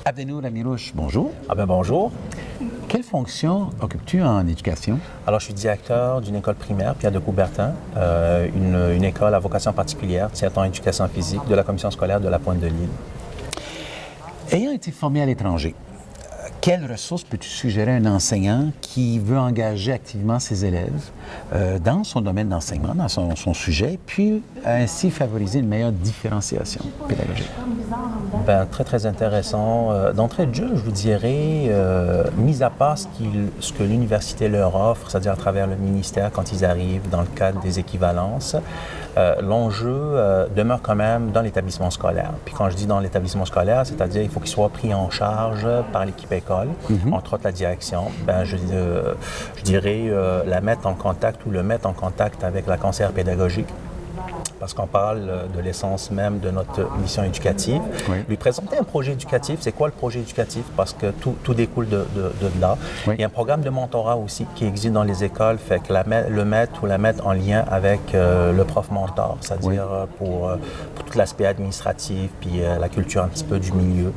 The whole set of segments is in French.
Abdenour Amirouche, bonjour. Bonjour. Quelle fonction occupes-tu en éducation? Alors, je suis directeur d'une école primaire, Pierre de Coubertin, une école à vocation particulière, tiers en éducation physique, de la commission scolaire de la Pointe-de-l'Île. Ayant été formé à l'étranger, quelles ressources peux-tu suggérer à un enseignant qui veut engager activement ses élèves dans son domaine d'enseignement, dans son sujet, puis ainsi favoriser une meilleure différenciation pédagogique? Très, très intéressant. D'entrée de jeu, je vous dirais, mis à part ce que l'université leur offre, c'est-à-dire à travers le ministère quand ils arrivent dans le cadre des équivalences, l'enjeu demeure quand même dans l'établissement scolaire. Puis quand je dis dans l'établissement scolaire, c'est-à-dire qu'il faut qu'il soit pris en charge par l'équipe école, entre autres la direction. Je dirais la mettre en contact ou le mettre en contact avec la conseillère pédagogique, parce qu'on parle de l'essence même de notre mission éducative. Oui. Lui présenter un projet éducatif, c'est quoi le projet éducatif? Parce que tout découle de là. Oui. Il y a un programme de mentorat aussi qui existe dans les écoles, fait que le mettre ou la mettre en lien avec le prof mentor, c'est-à-dire pour tout l'aspect administratif, puis la culture un petit peu du milieu.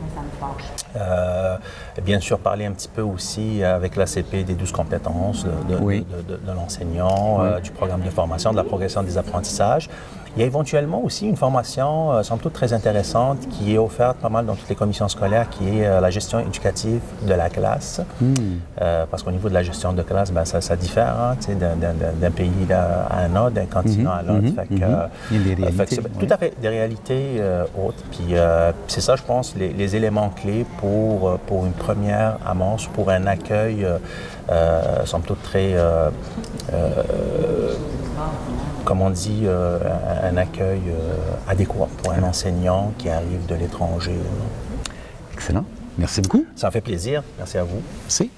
Bien sûr, parler un petit peu aussi avec l'ACP des 12 compétences de l'enseignant, du programme de formation, de la progression des apprentissages. Il y a éventuellement aussi une formation, somme toute très intéressante, qui est offerte pas mal dans toutes les commissions scolaires, qui est la gestion éducative de la classe. Parce qu'au niveau de la gestion de classe, ça diffère d'un pays à un autre, d'un continent à l'autre. Il y a des réalités. Tout à fait, des réalités autres. Puis c'est ça, je pense, les éléments clés pour une première amorce, pour un accueil, somme toute très... comme on dit, un accueil adéquat pour un enseignant qui arrive de l'étranger. Excellent. Merci beaucoup. Ça me fait plaisir. Merci à vous. Merci.